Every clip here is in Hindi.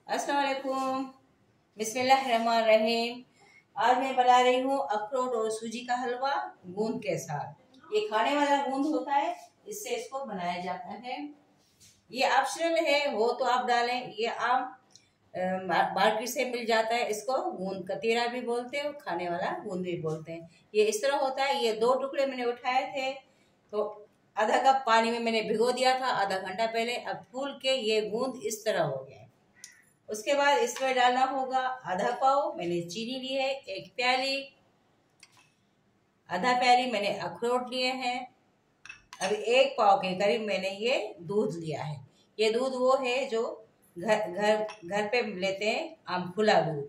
अस्सलाम वालेकुम। बिस्मिल्लाहिर्रहमानिर्रहीम। आज मैं बना रही हूँ अखरोट और सूजी का हलवा गूंद के साथ। ये खाने वाला गूंद होता है, इससे इसको बनाया जाता है। ये ऑप्शनल है, हो तो आप डालें। ये आम मार्केट से मिल जाता है। इसको गूंद कतीरा भी बोलते हैं और खाने वाला गूंद भी बोलते हैं। ये इस तरह होता है। ये 2 टुकड़े मैंने उठाए थे, तो आधा कप पानी में मैंने भिगो दिया था आधा घंटा पहले। अब फूल के ये गूंद इस तरह हो गया है। उसके बाद इसमें डालना होगा आधा पाव मैंने चीनी ली है, 1 प्याली, आधा प्याली मैंने अखरोट लिए हैं। अभी 1 पाव के करीब मैंने ये दूध लिया है। ये दूध वो है जो घर घर घर पे लेते हैं, आम खुला दूध।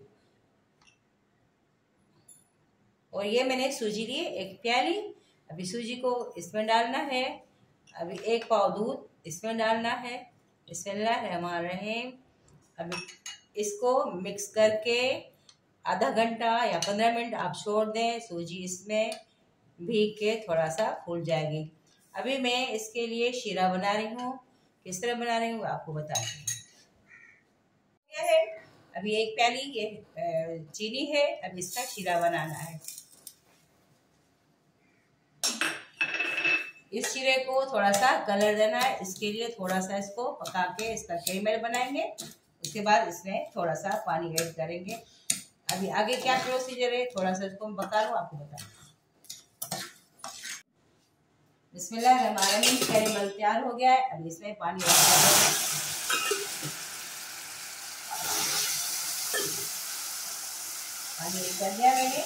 और ये मैंने सूजी ली है 1 प्याली। अभी सूजी को इसमें डालना है। अभी 1 पाव दूध इसमें डालना है। बिस्मिल्लाहिर्रहमानिर्रहीम। अभी इसको मिक्स करके आधा घंटा या 15 मिनट आप छोड़ दें। सूजी इसमें भीग के थोड़ा सा फूल जाएगी। अभी मैं इसके लिए शीरा बना रही हूँ। किस तरह बना रही हूँ आपको बताती हूँ। है अभी 1 प्याली ये चीनी है। अब इसका शीरा बनाना है। इस शीरे को थोड़ा सा कलर देना है, इसके लिए थोड़ा सा इसको पका के इसका कैरमेल बनाएंगे। उसके बाद इसमें थोड़ा सा पानी ऐड करेंगे। अभी आगे क्या प्रोसीजर है थोड़ा सा इसको बता लूँ आपको बता। बिस्मिल्लाहिर्रहमानिर्रहीम। कैरमेल तैयार हो गया है। अभी इसमें पानी ऐड करेंगे। पानी ऐड कर दिया मैंने।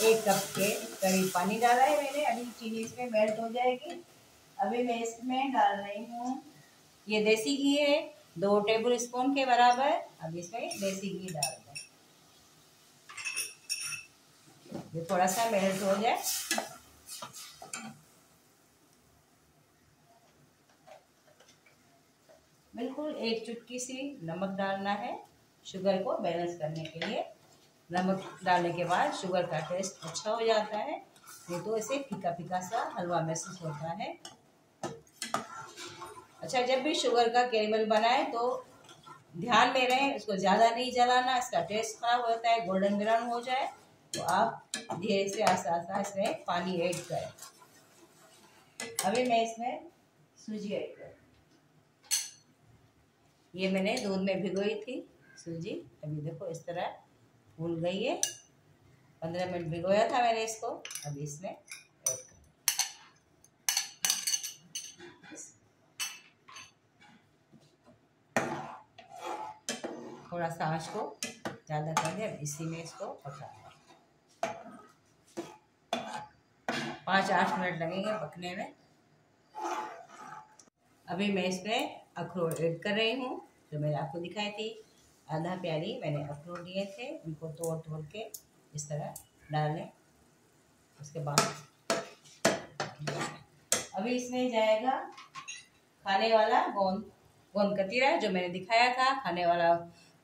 1 कप के करीब पानी डाला है मैंने। अभी चीनी इसमें मेल्ट हो जाएगी। अभी मैं इसमें डाल रही हूँ, ये देसी घी है 2 टेबल स्पून के बराबर। अब इसमें देसी घी डाल दें। ये थोड़ा सा मेल्ट हो जाए। बिल्कुल 1 चुटकी सी नमक डालना है शुगर को बैलेंस करने के लिए। नमक डालने के बाद शुगर का टेस्ट अच्छा हो जाता है, नहीं तो इसे फीका फीका सा हलवा महसूस होता है। अच्छा, जब भी शुगर का कैरमेल बनाए तो ध्यान में रहे, इसको ज़्यादा नहीं जलाना, इसका टेस्ट खराब होता है। गोल्डन ब्राउन हो जाए तो आप धीरे से आस्ते आस्ते इसमें पानी ऐड करें। अभी मैं इसमें सूजी ऐड करूँ। ये मैंने दूध में भिगोई थी सूजी। अभी देखो इस तरह फूल गई है। 15 मिनट भिगोया था मैंने इसको। अभी इसमें ऐड कर थोड़ा सा आँच को ज़्यादा कर दे। इसी में इसको पकाना 5-8 मिनट लगेंगे पकने में। अभी मैं इसमें अखरोट ऐड कर रही हूँ जो मैंने आपको दिखाई थी। आधा प्याली मैंने अखरोट लिए थे, उनको तोड़ तोड़ के इस तरह डाल लें। उसके बाद अभी इसमें जाएगा खाने वाला गोंद कतीरा जो मैंने दिखाया था। खाने वाला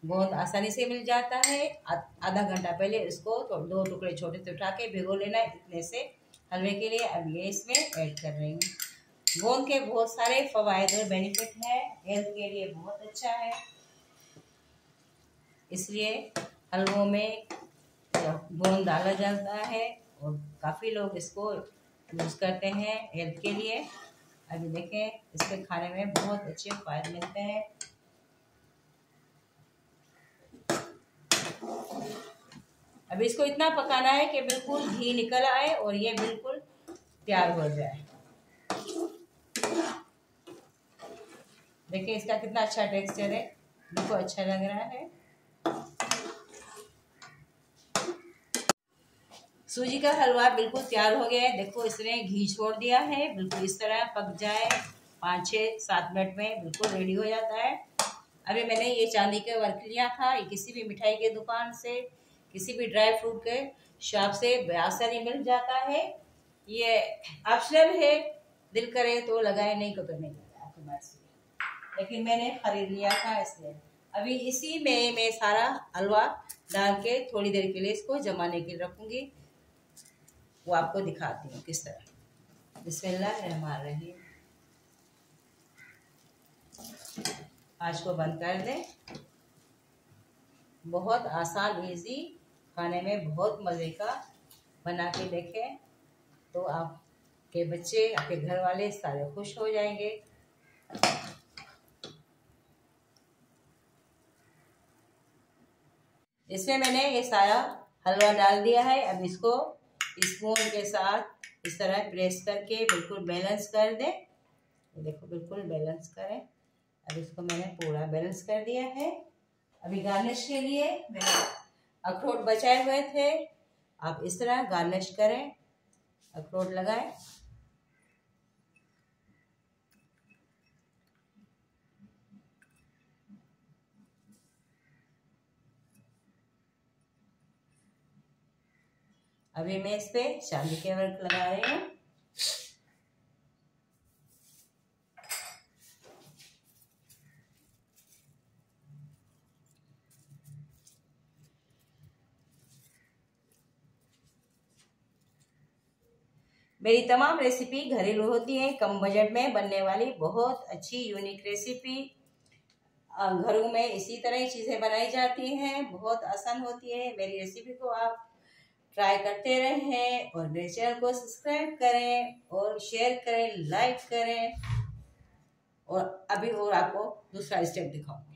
गोंद आसानी से मिल जाता है। आधा घंटा पहले इसको 2 टुकड़े छोटे से उठा के भिगो लेना है इतने से हलवे के लिए। अब ये इसमें ऐड कर रही हूँ। गोंद के बहुत सारे फवायद और बेनिफिट है, हेल्थ के लिए बहुत अच्छा है। इसलिए हलवों में गोंद डाला जाता है और काफ़ी लोग इसको यूज़ करते हैं हेल्थ के लिए। अभी देखें, इसके खाने में बहुत अच्छे फायदे मिलते हैं। अभी इसको इतना पकाना है कि बिल्कुल घी निकल आए और ये बिल्कुल तैयार हो जाए। देखिए इसका कितना अच्छा टेक्सचर है, बिल्कुल अच्छा लग रहा है। सूजी का हलवा बिल्कुल तैयार हो गया है। देखो इसने घी छोड़ दिया है, बिल्कुल इस तरह पक जाए 5-6-7 मिनट में बिल्कुल रेडी हो जाता है। अभी मैंने ये चांदी का वर्क लिया था। ये किसी भी मिठाई के दुकान से, किसी भी ड्राई फ्रूट के शॉप से आसानी मिल जाता है। ये ऑप्शनल है, दिल करे तो लगाए, नहीं तो नहीं लगाए आपके पास, लेकिन मैंने खरीद लिया था इसलिए। अभी इसी में मैं सारा हलवा डाल के थोड़ी देर के लिए इसको जमाने के लिए रखूँगी। वो आपको दिखाती हूँ किस तरह। बिस्मिल्लाहिर्रहमानिर्रहीम। आँच को बंद कर दें। बहुत आसान, इजी, खाने में बहुत मज़े का। बना के देखें तो आपके बच्चे, आपके घर वाले सारे खुश हो जाएंगे। इसमें मैंने ये सारा हलवा डाल दिया है। अब इसको स्पून के साथ इस तरह प्रेस करके बिल्कुल बैलेंस कर दें। ये देखो बिल्कुल बैलेंस करें। अब इसको मैंने पूरा बैलेंस कर दिया है। अभी गार्निश के लिए मैंने अखरोट बचाए हुए थे, आप इस तरह गार्निश करें, अखरोट लगाएं। अभी मैं इस पे चांदी के वर्क लगा रही हूँ। मेरी तमाम रेसिपी घरेलू होती है, कम बजट में बनने वाली बहुत अच्छी यूनिक रेसिपी। घरों में इसी तरह ही चीज़ें बनाई जाती हैं, बहुत आसान होती है। मेरी रेसिपी को आप ट्राई करते रहें और मेरे चैनल को सब्सक्राइब करें और शेयर करें, लाइक करें। और अभी और आपको दूसरा स्टेप दिखाऊं।